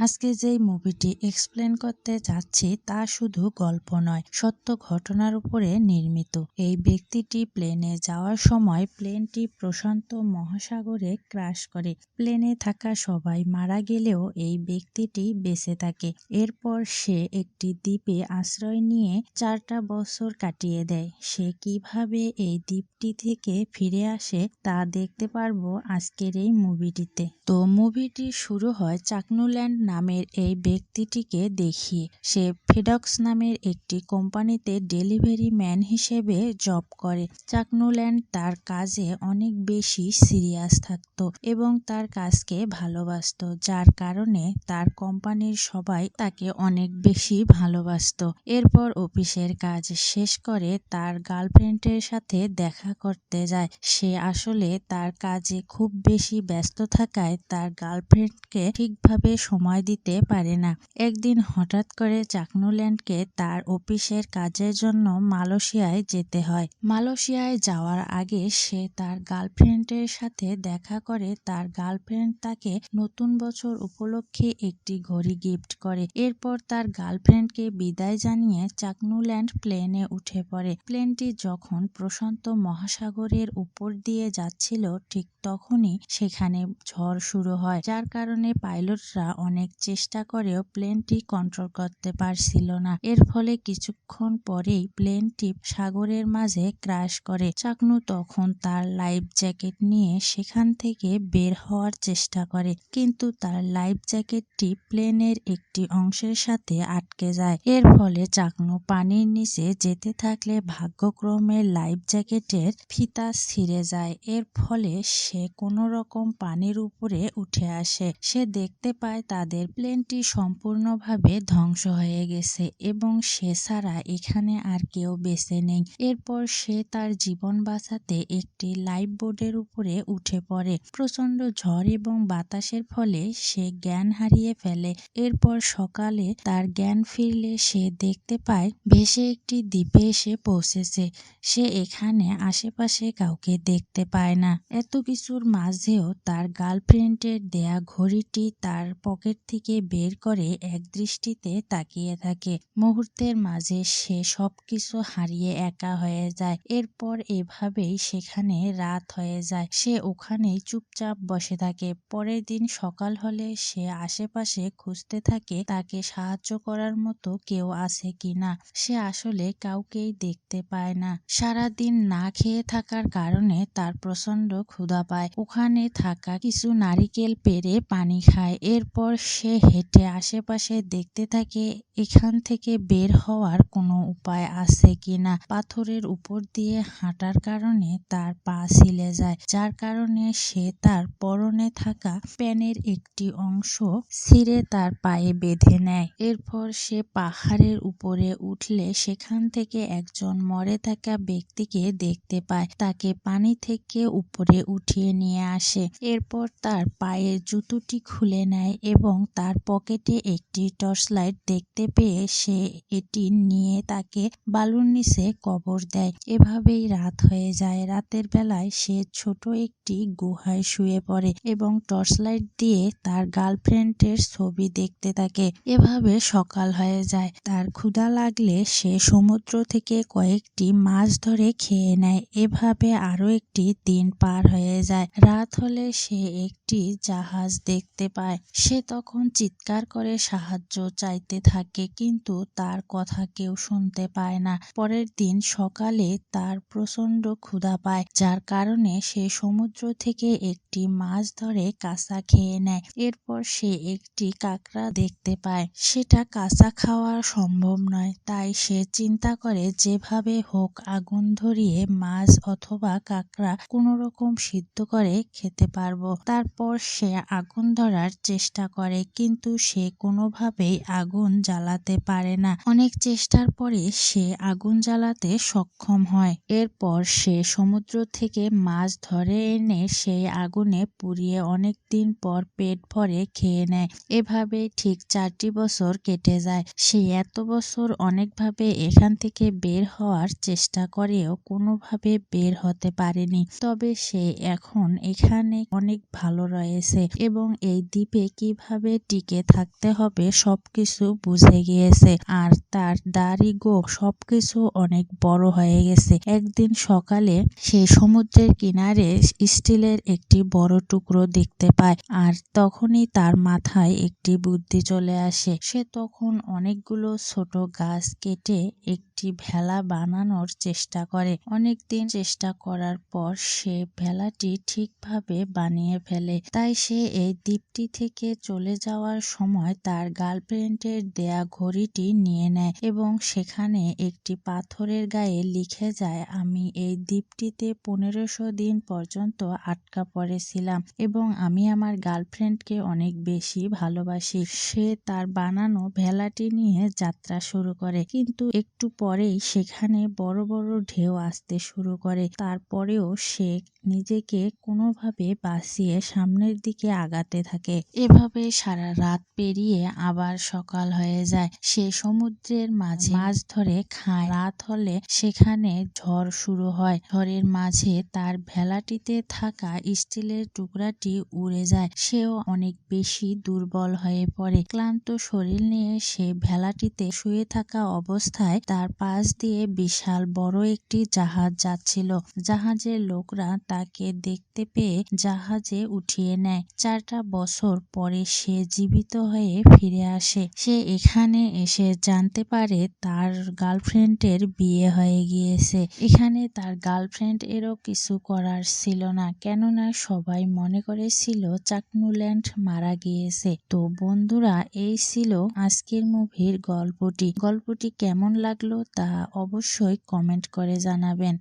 আজকে যেই মুভিটি এক্সপ্লেন করতে যাচ্ছি তা শুধু গল্প নয়, সত্য ঘটনার উপরে নির্মিত। এই ব্যক্তিটি প্লেনে যাওয়ার সময় প্লেনটি প্রশান্ত মহাসাগরে ক্র্যাশ করে। প্লেনে থাকা সবাই মারা গেলেও এই ব্যক্তিটি বেঁচে থাকে। এরপর সে একটি দ্বীপে আশ্রয় নিয়ে 4টা বছর কাটিয়ে দেয়। সে কিভাবে এই দ্বীপটি থেকে ফিরে আসে তা দেখতে পারবো আজকের এই মুভিটিতে। তো মুভিটি শুরু হয় চাকনুল্যান্ড নামের এই ব্যক্তিটিকে দেখিয়ে। সে ফেডক্স নামের একটি কোম্পানিতে ডেলিভারি ম্যান হিসেবে জব করে। চাকনুল্যান্ড তার কাজে অনেক বেশি সিরিয়াস থাকতো এবং তার কাজকে ভালোবাসতো, যার কারণে তার কোম্পানির সবাই তাকে অনেক বেশি ভালোবাসতো। এরপর অফিসের কাজ শেষ করে তার গার্লফ্রেন্ডের সাথে দেখা করতে যায়। সে আসলে তার কাজে খুব বেশি ব্যস্ত থাকায় তার গার্লফ্রেন্ডকে ঠিকভাবে সময় দিতে পারে না। একদিন হঠাৎ করে চাকনুল্যান্ডকে তার অফিসের কাজের জন্য মালয়েশিয়ায় যেতে হয়। মালয়েশিয়ায় যাওয়ার আগে সে তার গার্লফ্রেন্ডের সাথে দেখা করে। তার গার্লফ্রেন্ড তাকে নতুন বছর উপলক্ষে একটি ঘড়ি গিফট করে। এরপর তার গার্লফ্রেন্ডকে বিদায় জানিয়ে চাকনুল্যান্ড প্লেনে উঠে পড়ে। প্লেনটি যখন প্রশান্ত মহাসাগরের উপর দিয়ে যাচ্ছিল ঠিক তখনই সেখানে ঝড় শুরু হয়, যার কারণে পাইলটরা অনেক চেষ্টা করেও প্লেনটি কন্ট্রোল করতে পারছিল না। এর ফলে কিছুক্ষণ পরেই প্লেনটি সাগরের মাঝে ক্র্যাশ করে। চাকনু তখন তার লাইফ জ্যাকেট নিয়ে সেখান থেকে বের হওয়ার চেষ্টা করে, কিন্তু তার লাইফ জ্যাকেটটি প্লেনের একটি অংশের সাথে আটকে যায়। এর ফলে চাকনু পানির নিচে যেতে থাকলে ভাগ্যক্রমে লাইফ জ্যাকেটের ফিতা ছিঁড়ে যায়। এর ফলে সে কোনো রকম পানির উপরে উঠে আসে। সে দেখতে পায় তাদের প্লেনটি সম্পূর্ণভাবে ধ্বংস হয়ে গেছে এবং সে ছাড়া এখানে আর কেউ বেঁচে নেই। এরপর সে তার জীবন বাঁচাতে একটি লাইফ বোটের উপরে উঠে পড়ে। প্রচন্ড ঝড় এবং বাতাসের ফলে সে জ্ঞান হারিয়ে ফেলে। এরপর সকালে তার জ্ঞান ফিরলে সে দেখতে পায় ভেসে একটি দ্বীপে এসে পৌঁছেছে। সে এখানে আশেপাশে কাউকে দেখতে পায় না। এত কিছুর মাঝেও তার গার্লফ্রেন্ডের দেয়া ঘড়িটি তার পকেট থেকে বের করে এক দৃষ্টিতে তাকিয়ে থাকে। মুহূর্তের মাঝে সে সবকিছু হারিয়ে একা হয়ে যায়। এরপর এভাবেই সেখানে রাত হয়ে যায়। সে ওখানেই চুপচাপ বসে থাকে। পরের দিন সকাল হলে সে আশেপাশে খুঁজতে থাকে তাকে সাহায্য করার মতো কেউ আছে কিনা। সে আসলে কাউকেই দেখতে পায় না। সারাদিন না খেয়ে থাকার কারণে তার প্রচন্ড ক্ষুধা পায়। ওখানে থাকা কিছু নারিকেল পেড়ে পানি খায়। এরপর সে হেঁটে আশেপাশে দেখতে থাকে এখান থেকে বের হওয়ার কোনো উপায় আছে কিনা। পাথরের উপর দিয়ে হাঁটার কারণে তার পা ছিলে যায়, যার কারণে সে তার পরনে থাকা প্যানের একটি অংশ ছিঁড়ে তার পায়ে বেঁধে নেয়। এরপর সে পাহাড়ের উপরে উঠলে সেখান থেকে একজন মরে থাকা ব্যক্তিকে দেখতে পায়। তাকে পানি থেকে উপরে উঠিয়ে নিয়ে আসে। এরপর তার পায়ের জুতোটি খুলে নেয় এবং তার পকেটে একটি টর্চ লাইট দেখতে পেয়ে সে এটি নিয়ে তাকে বালুর নিচে কবর দেয়। এভাবেই রাত হয়ে যায়। রাতের বেলায় সে ছোট একটি গুহায় শুয়ে পড়ে এবং টর্চ লাইট দিয়ে তার গার্লফ্রেন্ডের ছবি দেখতে থাকে। এভাবে সকাল হয়ে যায়। তার ক্ষুধা লাগলে সে সমুদ্র থেকে কয়েকটি মাছ ধরে খেয়ে নেয়। এভাবে আরো একটি দিন পার হয়ে যায়। রাত হলে সে একটি জাহাজ দেখতে পায়। সে তখন চিৎকার করে সাহায্য চাইতে থাকে, কিন্তু তার কথা কেউ শুনতে পায় না। পরের দিন সকালে তার প্রচন্ড ক্ষুধা পায়, যার কারণে সে সমুদ্র থেকে একটি মাছ ধরে কাঁচা খেয়ে নেয়। এরপর সে একটি কাঁকড়া দেখতে পায়। সেটা কাঁচা খাওয়া সম্ভব নয়, তাই সে চিন্তা করে যেভাবে হোক আগুন ধরিয়ে মাছ অথবা কাঁকড়া কোনো রকম সিদ্ধ করে খেতে পারবো। তারপর সে আগুন ধরার চেষ্টা করে, কিন্তু সে কোনোভাবেই আগুন জ্বালাতে পারে না। অনেক চেষ্টার পরে সে আগুন জ্বালাতে সক্ষম হয়। এরপর সে সমুদ্র থেকে মাছ ধরে এনে সেই আগুনে পুড়িয়ে অনেক দিন পর পেট ভরে খেয়ে নেয়। এভাবে ঠিক 4টি বছর কেটে যায়। সে এত বছর অনেকভাবে এখান থেকে বের হওয়ার চেষ্টা করেও কোনোভাবে বের হতে পারেনি। তবে সে এখন এখন এখানে অনেক ভালো রয়েছে এবং এই দ্বীপে কিভাবে টিকে থাকতে হবে সবকিছু বুঝে গিয়েছে। আর তার দাড়ি গোঁফ সবকিছু অনেক বড় হয়ে গেছে। একদিন সকালে সে সমুদ্রের কিনারে স্টিলের একটি বড় টুকরো দেখতে পায়, আর তখনই তার মাথায় একটি বুদ্ধি চলে আসে। সে তখন অনেকগুলো ছোট গাছ কেটে একটি ভেলা বানানোর চেষ্টা করে। অনেকদিন চেষ্টা করার পর সে ভেলাটি ঠিকভাবে বানিয়ে ফেলে। তাই সে এই দ্বীপটি থেকে চলে যাওয়ার সময় তার গার্লফ্রেন্ডের দেয়া ঘড়িটি নিয়ে নেয় এবং সেখানে একটি পাথরের গায়ে লিখে যায়, আমি এই দ্বীপটিতে 1500 দিন পর্যন্ত আটকা পড়েছিলাম এবং আমি আমার গার্লফ্রেন্ডকে অনেক বেশি ভালোবাসি। সে তার বানানো ভেলাটি নিয়ে যাত্রা শুরু করে, কিন্তু একটু পরেই সেখানে বড় বড় ঢেউ আসতে শুরু করে। তারপরেও সে নিজেকে কোনোভাবে বাঁচিয়ে সামনের দিকে আগাতে থাকে। এভাবে সারা রাত পেরিয়ে আবার সকাল হয়ে যায়। সে সমুদ্রের মাঝে মাছ ধরে খায়। রাত হলে সেখানে ঝড় শুরু হয়। ঝড়ের মাঝে তার ভেলাটিতে থাকা স্টিলের টুকরাটি উড়ে যায়। সেও অনেক বেশি দুর্বল হয়ে পড়ে। ক্লান্ত শরীর নিয়ে সে ভেলাটিতে শুয়ে থাকা অবস্থায় তার পাশ দিয়ে বিশাল বড় একটি জাহাজ যাচ্ছিল। জাহাজের লোকরা তাকে দেখতে পেয়ে জাহাজে উঠিয়ে নেয়। 4টা বছর পরে সে জীবিত হয়ে ফিরে আসে। সে এখানে এসে জানতে পারে তার গার্লফ্রেন্ডের বিয়ে হয়ে গিয়েছে। এখানে তার গার্লফ্রেন্ড এরও কিছু করার ছিল না, কেননা সবাই মনে করেছিল চাকনুল্যান্ড মারা গিয়েছে। তো বন্ধুরা, এই ছিল আজকের মুভির গল্পটি। গল্পটি কেমন লাগলো তা অবশ্যই কমেন্ট করে জানাবেন।